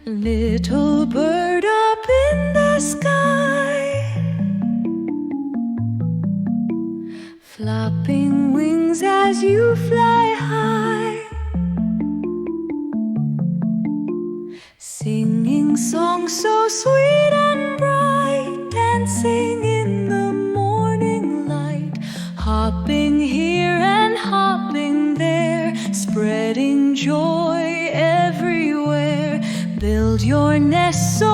Little bird up in the sky, flapping wings as you fly high, singing songs so sweet and bright, dancing in the morning light, hopping here and hopping there, spreading joy everywhere. Build your nest so